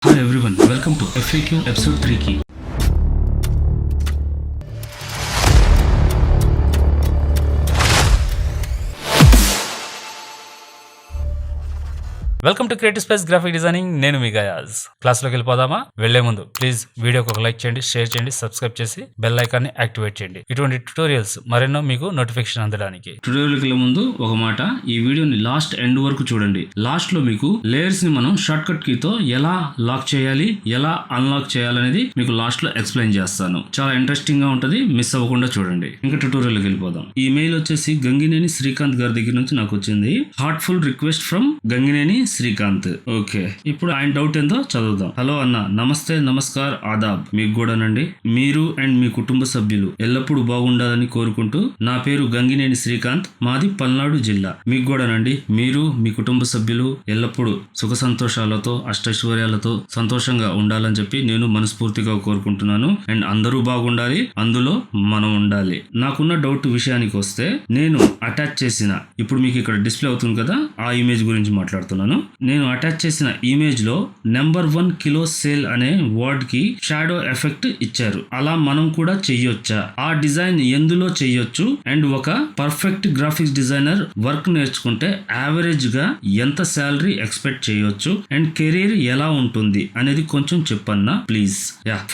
Hi everyone, welcome to FAQ episode 3 ki. Welcome to creative space graphic designing. నేను మీ guys. క్లాస్లోకి వెళ్ళిపోదామా? వెళ్లే ముందు please వీడియోకి ఒక లైక్ చేయండి, షేర్ చేయండి, సబ్స్క్రైబ్ చేసి బెల్ ఐకాన్ని యాక్టివేట్ చేయండి. ఇటువంటి ట్యూటోరియల్స్ మరెన్నో మీకు నోటిఫికేషన్ అందడానికి. ట్యూటోరియల్కి వెళ్ళే ముందు ఒక మాట, ఈ వీడియోని లాస్ట్ ఎండ్ వరకు చూడండి. లాస్ట్ లో మీకు లేయర్స్ ని మనం షార్ట్ కట్ కీతో ఎలా లాక్ చేయాలి, ఎలా అన్లాక్ చేయాలనేది మీకు లాస్ట్ లో ఎక్స్ప్లెయిన్ చేస్తాను. చాలా ఇంట్రెస్టింగ్ గా ఉంటది, మిస్ అవ్వకుండా చూడండి. ఇంకా ట్యూటోరియల్కి వెళ్ళిపోదాం. ఈ మెయిల్ వచ్చేసి గంగినేని శ్రీకాంత్ గారి దగ్గర నుంచి నాకు వచ్చింది. Heartful request from Gangineni Srikanth. Okay, ఇప్పుడు ఆయన డౌట్ ఏందో చదువుదాం. హలో అన్న, నమస్తే, నమస్కార్, ఆదాబ్. మీకు కూడానండి. మీరు అండ్ మీ కుటుంబ సభ్యులు ఎల్లప్పుడూ బాగుండాలని కోరుకుంటూ, నా పేరు గంగినేని శ్రీకాంత్, మాది పల్నాడు జిల్లా. మీకు కూడానండి, మీరు మీ కుటుంబ సభ్యులు ఎల్లప్పుడూ సుఖ సంతోషాలతో అష్టైశ్వర్యాలతో సంతోషంగా ఉండాలని చెప్పి నేను మనస్ఫూర్తిగా కోరుకుంటున్నాను. అండ్ అందరూ బాగుండాలి, అందులో మనం ఉండాలి. నాకున్న డౌట్ విషయానికి వస్తే, నేను అటాచ్ చేసిన, ఇప్పుడు మీకు ఇక్కడ డిస్ప్లే అవుతుంది కదా, ఆ ఇమేజ్ గురించి మాట్లాడుతున్నాను. నేను అటాచ్ చేసిన ఇమేజ్ లో నెంబర్ 1 కిలో సేల్ అనే వర్డ్ కి షాడో ఎఫెక్ట్ ఇచ్చారు. అలా మనం కూడా చెయ్యొచ్చా? ఆ డిజైన్ ఎందులో చెయ్యొచ్చు? అండ్ ఒక పర్ఫెక్ట్ గ్రాఫిక్స్ డిజైనర్ వర్క్ నేర్చుకుంటే యావరేజ్ గా ఎంత శాలరీ ఎక్స్పెక్ట్ చేయొచ్చు? అండ్ కెరీర్ ఎలా ఉంటుంది అనేది కొంచెం చెప్పన్నా ప్లీజ్.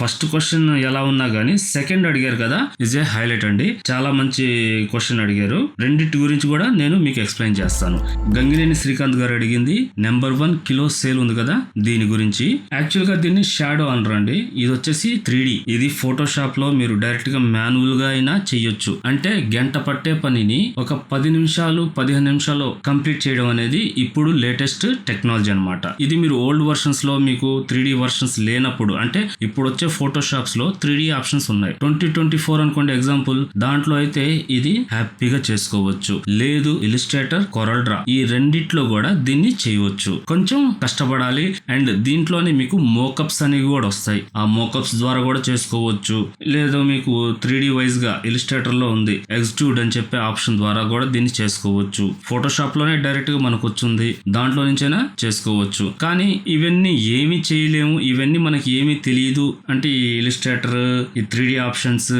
ఫస్ట్ క్వశ్చన్ ఎలా ఉన్నా గానీ సెకండ్ అడిగారు కదా, ఇజ్ ఏ హైలైట్ అండి. చాలా మంచి క్వశ్చన్ అడిగారు. రెండింటి గురించి కూడా నేను మీకు ఎక్స్ప్లెయిన్ చేస్తాను. గంగినేని శ్రీకాంత్ గారు అడిగింది నెంబర్ 1 కిలో సేల్ ఉంది కదా, దీని గురించి. యాక్చువల్ గా దీన్ని షాడో అనరండి. ఇది వచ్చేసి 3D. ఇది ఫోటోషాప్ లో మీరు డైరెక్ట్ గా మాన్యువల్ గా అయినా చెయ్యొచ్చు. అంటే గంట పట్టే పనిని ఒక 10 నిమిషాలు 15 నిమిషాలు కంప్లీట్ చేయడం అనేది ఇప్పుడు లేటెస్ట్ టెక్నాలజీ అన్నమాట. ఇది మీరు ఓల్డ్ వర్షన్స్ లో మీకు 3D వర్షన్స్ లేనప్పుడు, అంటే ఇప్పుడు వచ్చే ఫోటోషాప్స్ లో 3D ఆప్షన్స్ ఉన్నాయి. 2024 అనుకోండి ఎగ్జాంపుల్, దాంట్లో అయితే ఇది హ్యాపీగా చేసుకోవచ్చు. లేదు ఇలిస్ట్రేటర్, కొరల్ డ్రా, ఈ రెండిట్లో కూడా దీన్ని చేయవచ్చు. కొంచెం కష్టపడాలి. అండ్ దీంట్లోనే మీకు మోకప్స్ అనేవి కూడా వస్తాయి. ఆ మోకప్స్ ద్వారా కూడా చేసుకోవచ్చు. లేదా మీకు 3D వైజ్ గా ఇలిస్ట్రేటర్ లో ఉంది ఎగ్జిక్యూట్ అని చెప్పే ఆప్షన్ ద్వారా కూడా దీన్ని చేసుకోవచ్చు. ఫోటోషాప్ లోనే డైరెక్ట్ గా మనకు వచ్చింది, దాంట్లో నుంచైనా చేసుకోవచ్చు. కానీ ఇవన్నీ ఏమి చేయలేము, ఇవన్నీ మనకి ఏమీ తెలియదు అంటే ఈ ఇలిస్ట్రేటర్, ఈ 3D ఆప్షన్స్,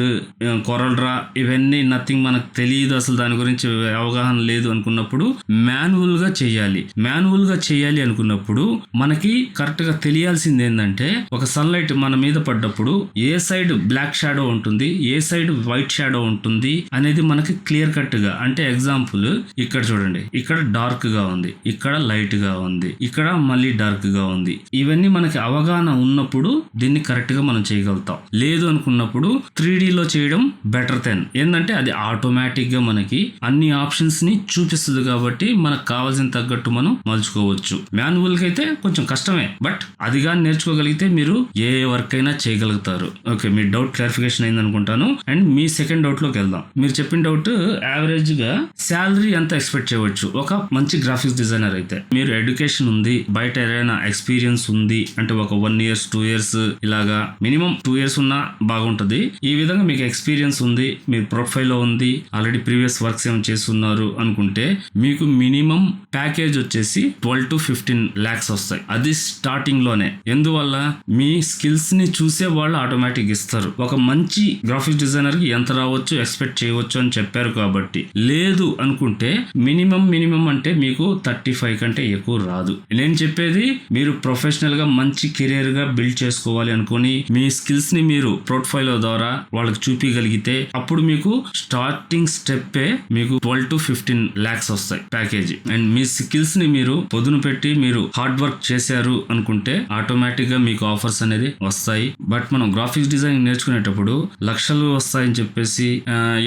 కొరల్ డ్రా, ఇవన్నీ నథింగ్, మనకు తెలియదు, అసలు దాని గురించి అవగాహన లేదు అనుకున్నప్పుడు మాన్యువల్ గా చేయాలి. మాన్యువల్ గా చేయాలి అనుకున్నప్పుడు మనకి కరెక్ట్ గా తెలియాల్సింది ఏంటంటే, ఒక సన్లైట్ మన మీద పడ్డప్పుడు ఏ సైడ్ బ్లాక్ షాడో ఉంటుంది, ఏ సైడ్ వైట్ షాడో ఉంటుంది అనేది మనకి క్లియర్ కట్ గా, అంటే ఎగ్జాంపుల్ ఇక్కడ చూడండి, ఇక్కడ డార్క్ గా ఉంది, ఇక్కడ లైట్ గా ఉంది, ఇక్కడ మళ్ళీ డార్క్ గా ఉంది. ఇవన్నీ మనకి అవగాహన ఉన్నప్పుడు దీన్ని కరెక్ట్ గా మనం చేయగలుగుతాం. లేదు అనుకున్నప్పుడు 3D లో చేయడం బెటర్ దెన్. ఏంటంటే అది ఆటోమేటిక్ గా మనకి అన్ని ఆప్షన్స్ ని చూపిస్తుంది కాబట్టి మనకు కావాల్సిన తగ్గట్టు మనం మలుచుకోవచ్చు. మాన్యువల్ గా అయితే కొంచెం కష్టమే, బట్ అది కానీ నేర్చుకోగలిగితే మీరు ఏ వర్క్ అయినా చేయగలుగుతారు. ఓకే, మీ డౌట్ క్లారిఫికేషన్ అయింది అనుకుంటాను. అండ్ మీ సెకండ్ డౌట్ లోకి వెళ్దాం. మీరు చెప్పిన డౌట్, యావరేజ్ గా శాలరీ ఎంత ఎక్స్పెక్ట్ చేయవచ్చు ఒక మంచి గ్రాఫిక్స్ డిజైనర్ అయితే? మీరు ఎడ్యుకేషన్ ఉంది, బయట ఏదైనా ఎక్స్పీరియన్స్ ఉంది అంటే ఒక 1 years 2 years ఇలాగా, మినిమం 2 years ఉన్నా బాగుంటది. ఈ విధంగా మీకు ఎక్స్పీరియన్స్ ఉంది, మీ ప్రొఫైల్ లో ఉంది, ఆల్రెడీ ప్రీవియస్ వర్క్స్ ఏమైనా చేస్తున్నారు అనుకుంటే మీకు మినిమం ప్యాకేజ్ వచ్చేసి 12 to 15 lakhs వస్తాయి. అది స్టార్టింగ్ లోనే. ఎందువల్ల? మీ స్కిల్స్ ని చూసే వాళ్ళు ఆటోమేటిక్ ఇస్తారు. ఒక మంచి గ్రాఫిక్స్ డిజైనర్ కి ఎంత రావచ్చు ఎక్స్పెక్ట్ చేయవచ్చు అని చెప్పారు కాబట్టి. లేదు అనుకుంటే మినిమం అంటే మీకు 35 కంటే ఎక్కువ రాదు. నేను చెప్పేది మీరు ప్రొఫెషనల్ గా మంచి కెరీర్ గా బిల్డ్ చేసుకోవాలి అనుకుని మీ స్కిల్స్ ని మీరు పోర్ట్ఫోలియో ద్వారా వాళ్ళకి చూపించగలిగితే అప్పుడు మీకు స్టార్టింగ్ స్టెప్ మీకు 12 to 15 lakhs వస్తాయి ప్యాకేజ్. అండ్ మీ స్కిల్స్ ని మీరు పొదును పెట్టి మీరు హార్డ్ వర్క్ చేశారు అనుకుంటే ఆటోమేటిక్ గా మీకు ఆఫర్స్ అనేది వస్తాయి. బట్ మనం గ్రాఫిక్స్ డిజైన్ నేర్చుకునేటప్పుడు లక్షలు వస్తాయని చెప్పేసి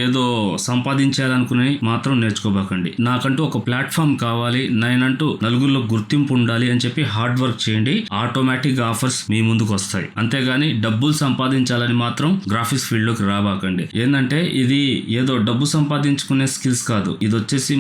ఏదో సంపాదించాలనుకుని మాత్రం నేర్చుకోబాకండి. నాకంటూ ఒక ప్లాట్ఫామ్ కావాలి, నేనంటూ నలుగురిలో గుర్తింపు ఉండాలి అని చెప్పి హార్డ్ వర్క్ చేయండి. ఆటోమేటిక్ గా ఆఫర్స్ మీ ముందుకు వస్తాయి. అంతేగాని డబ్బులు సంపాదించాలని మాత్రం గ్రాఫిక్స్ ఫీల్డ్ లోకి రాబాకండి. ఏంటంటే ఇది ఏదో డబ్బు సంపాదించుకునే స్కిల్స్ కాదు, ఇది వచ్చేసి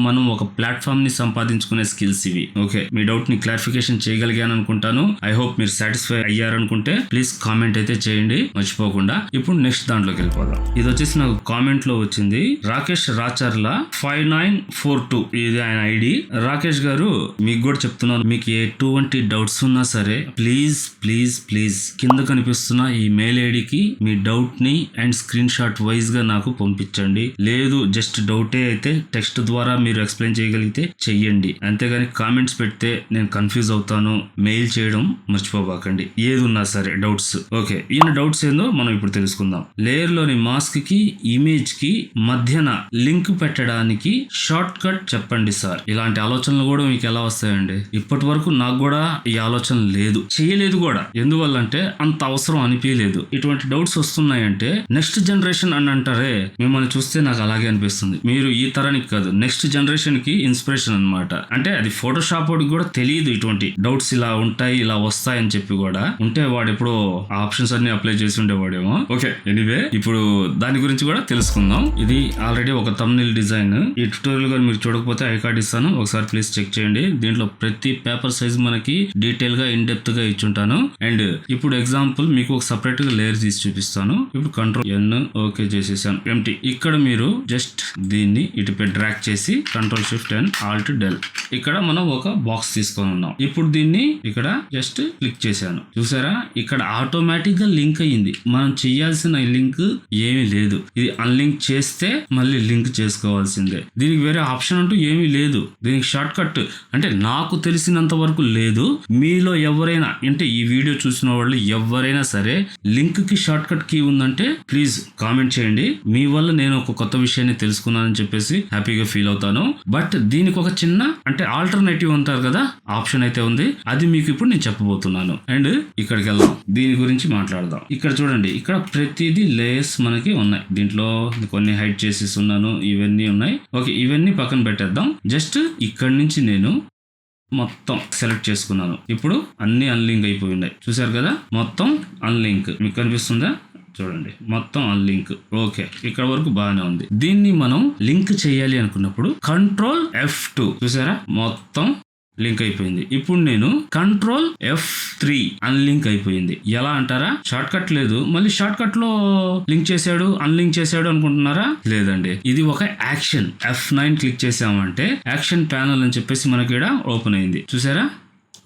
మనం ఒక ప్లాట్ఫామ్ ని సంపాదించుకునే స్కిల్స్. ఇవి. ఓకే, మీ డౌట్ ని క్లారిఫికేషన్ చేయగలిగాను అనుకుంటాను. ఐ హోప్ మీరు సాటిస్ఫై అయ్యారనుకుంటే ప్లీజ్ కామెంట్ అయితే చేయండి మర్చిపోకుండా. ఇప్పుడు నెక్స్ట్ దాంట్లోకి వెళ్ళిపోదాం. ఇది వచ్చేసి నాకు కామెంట్ లో వచ్చింది. రాకేష్ రాచర్ల 5942 ఇది ఆయన ఐడి. రాకేష్ గారు మీకు కూడా చెప్తున్నాను, మీకు ఎటువంటి డౌట్స్ ఉన్నా సరే ప్లీజ్ ప్లీజ్ ప్లీజ్ కింద కనిపిస్తున్న ఈ మెయిల్ ఐడికి మీ డౌట్ ని అండ్ స్క్రీన్ షాట్ వైజ్ గా నాకు పంపించండి. లేదు జస్ట్ డౌటే అయితే టెక్స్ట్ ద్వారా మీరు ఎక్స్ప్లెయిన్ చేయగలిగితే చెయ్యండి. అంతేగాని కామెంట్స్ పెడితే నేను కన్ఫ్యూజ్ అవుతాను. మెయిల్ చేయడం మర్చిపోబాకండి ఏది ఉన్నా సరే డౌట్స్. ఓకే, ఈయన డౌట్స్ ఏందో మనం ఇప్పుడు తెలుసుకుందాం. లేయర్ లోని మాస్క్ కి ఇమేజ్ కి మధ్యన లింక్ పెట్టడానికి షార్ట్ కట్ చెప్పండి సార్. ఇలాంటి ఆలోచనలు కూడా మీకు ఎలా వస్తాయండి? ఇప్పటి వరకు నాకు కూడా ఈ ఆలోచన లేదు, చేయలేదు కూడా. ఎందువల్లంటే అంత అవసరం అనిపించలేదు. ఇటువంటి డౌట్స్ వస్తున్నాయంటే నెక్స్ట్ జనరేషన్ అని అంటారే, మిమ్మల్ని చూస్తే నాకు అలాగే అనిపిస్తుంది. మీరు ఈ తరానికి కాదు నెక్స్ట్ జనరేషన్ కి ఇన్స్పిరేషన్ అన్నమాట. అంటే అది ఫోటోషాప్ వాడికి కూడా తెలియదు ఇటువంటి డౌట్స్ ఇలా ఉంటాయి ఇలా వస్తాయి అని చెప్పి కూడా. ఉంటే వాడు ఎప్పుడో ఆప్షన్స్ అన్ని అప్లై చేసి ఉండేవాడేమో. ఓకే, ఎనీవే ఇప్పుడు దాని గురించి కూడా తెలుసుకుందాం. ఇది ఆల్రెడీ ఒక థంబ్నెయిల్ డిజైన్. ఈ ట్యుటోరియల్ గారు మీరు చూడకపోతే ఐ కార్డ్ ఇస్తాను, ఒకసారి ప్లీజ్ చెక్ చేయండి. దీంట్లో ప్రతి పేపర్ సైజ్ మనకి డీటెయిల్ గా ఇన్ డెప్త్ గా ఇచ్చుంటాను. అండ్ ఇప్పుడు ఎగ్జాంపుల్ మీకు ఒక సపరేట్ గా లేయర్ తీసి చూపిస్తాను. ఇప్పుడు కంట్రోల్ N ఓకే చేసేసాను, ఎంటీ. ఇక్కడ మీరు జస్ట్ దీన్ని ఇటుపై డ్రాగ్ చేసి control shift and alt del. ఇక్కడ మనం ఒక బాక్స్ తీసుకొని ఉన్నాం. ఇప్పుడు దీన్ని ఇక్కడ జస్ట్ క్లిక్ చేశాను, చూసారా? ఇక్కడ ఆటోమేటిక్ గా లింక్ అయ్యింది. మనం చేయాల్సిన లింక్ ఏమీ లేదు. ఇది అన్లింక్ చేస్తే మళ్ళీ లింక్ చేసుకోవాల్సిందే. దీనికి వేరే ఆప్షన్ అంటూ ఏమీ లేదు. దీనికి షార్ట్ కట్ అంటే నాకు తెలిసినంత వరకు లేదు. మీలో ఎవరైనా అంటే ఈ వీడియో చూసిన వాళ్ళు ఎవరైనా సరే లింక్ కి షార్ట్ కట్ కీ ఉందంటే ప్లీజ్ కామెంట్ చేయండి. మీ వల్ల నేను ఒక కొత్త విషయాన్ని తెలుసుకున్నానని చెప్పేసి హ్యాపీగా ఫీల్ అవుతాను. బట్ దీనికి ఒక చిన్న అంటే ఆల్టర్నేటివ్ అంటారు కదా, ఆప్షన్ అయితే ఉంది. అది మీకు ఇప్పుడు నేను చెప్పబోతున్నాను. అండ్ ఇక్కడికి వెళ్దాం, దీని గురించి మాట్లాడదాం. ఇక్కడ చూడండి, ఇక్కడ ప్రతిదీ లేయర్స్ మనకి ఉన్నాయి. దీంట్లో కొన్ని హైడ్ చేసేసి ఉన్నాను, ఇవన్నీ ఉన్నాయి. ఓకే, ఇవన్నీ పక్కన పెట్టేద్దాం. జస్ట్ ఇక్కడ నుంచి నేను మొత్తం సెలెక్ట్ చేసుకున్నాను. ఇప్పుడు అన్ని అన్లింక్ అయిపోయి ఉన్నాయి, చూసారు కదా? మొత్తం అన్లింక్ మీకు కనిపిస్తుందా? చూడండి, మొత్తం అన్లింక్. ఓకే, ఇక్కడ వరకు బాగానే ఉంది. దీన్ని మనం లింక్ చేయాలి అనుకున్నప్పుడు కంట్రోల్ F2 చూసారా, మొత్తం లింక్ అయిపోయింది. ఇప్పుడు నేను కంట్రోల్ F3 అన్లింక్ అయిపోయింది. ఎలా అంటారా? షార్ట్ కట్ లేదు, మళ్ళీ షార్ట్ కట్ లో లింక్ చేశాడు అన్లింక్ చేశాడు అనుకుంటున్నారా? లేదండి, ఇది ఒక యాక్షన్. F9 క్లిక్ చేసామంటే యాక్షన్ ప్యానల్ అని చెప్పేసి మనకి ఇక్కడ ఓపెన్ అయింది, చూసారా?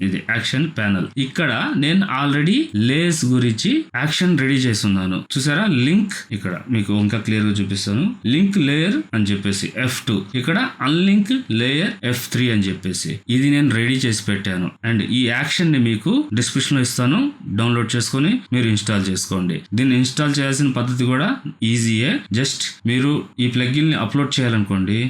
ఇది యాక్షన్ ప్యానల్. ఇక్కడ నేను ఆల్రెడీ లేయర్స్ గురించి యాక్షన్ రెడీ చేస్తున్నాను, చూసారా? లింక్ ఇక్కడ మీకు ఇంకా క్లియర్ గా చూపిస్తాను. లింక్ లేయర్ అని చెప్పేసి F2, ఇక్కడ అన్లింక్ లేయర్ F3 అని చెప్పేసి ఇది నేను రెడీ చేసి పెట్టాను. అండ్ ఈ యాక్షన్ ని మీకు డిస్క్రిప్షన్ లో ఇస్తాను, డౌన్లోడ్ చేసుకొని మీరు ఇన్స్టాల్ చేసుకోండి. దీన్ని ఇన్స్టాల్ చేయాల్సిన పద్ధతి కూడా ఈజీయే. జస్ట్ మీరు ఈ ప్లగిన్ ని అప్లోడ్ చేయాలనుకోండి,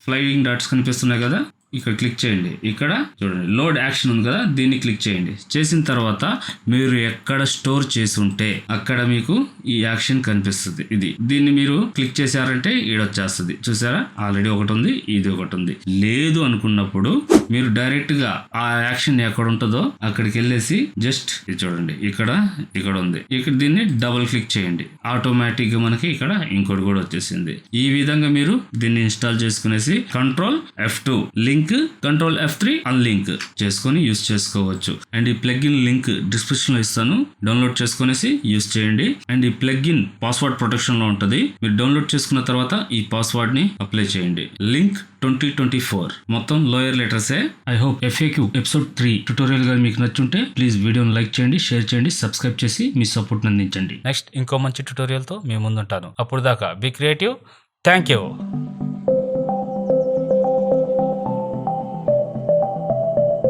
ఫ్లైయింగ్ డాట్స్ కనిపిస్తున్నాయి కదా, ఇక్కడ క్లిక్ చేయండి. ఇక్కడ చూడండి లోడ్ యాక్షన్ ఉంది కదా, దీన్ని క్లిక్ చేయండి. చేసిన తర్వాత మీరు ఎక్కడ స్టోర్ చేసి ఉంటే అక్కడ మీకు ఈ యాక్షన్ కనిపిస్తుంది. దీన్ని మీరు క్లిక్ చేశారంటే ఈడొచ్చేస్తుంది, చూసారా? ఆల్రెడీ ఒకటి ఉంది, ఇది ఒకటి ఉంది. లేదు అనుకున్నప్పుడు మీరు డైరెక్ట్ గా ఆ యాక్షన్ ఎక్కడ ఉంటుందో అక్కడికి వెళ్ళేసి జస్ట్ ఇది చూడండి, ఇక్కడ ఉంది. ఇక్కడ దీన్ని డబుల్ క్లిక్ చేయండి, ఆటోమేటిక్ గా మనకి ఇక్కడ ఇంకోటి కూడా వచ్చేసింది. ఈ విధంగా మీరు దీన్ని ఇన్స్టాల్ చేసుకునేసి control F2 link, control F3 unlink చేసుకొని యూస్ చేసుకోవచ్చు. అండ్ ఈ ప్లగిన్ లింక్ డిస్క్రిప్షన్ లో ఇస్తాను, డౌన్లోడ్ చేసుకునేసి యూస్ చేయండి. అండ్ ఈ ప్లగిన్ పాస్వర్డ్ ప్రొటెక్షన్ లో ఉంటుంది. మీరు డౌన్లోడ్ చేసుకున్న తర్వాత ఈ పాస్వర్డ్ ని అప్లై చేయండి. లింక్ 2024 మొత్తం లోయర్ లెటర్సే. I hope FAQ episode 3 tutorial గా మీకు నచ్చుంటే ప్లీజ్ వీడియోని లైక్ చేయండి, షేర్ చేయండి, సబ్స్క్రైబ్ చేసి మీ సపోర్ట్ అందించండి. నెక్స్ట్ ఇంకో మంచి ట్యుటోరియల్ తో మీ ముందుంటాను. అప్పుడు దాకా బీ క్రియేటివ్. Thank you.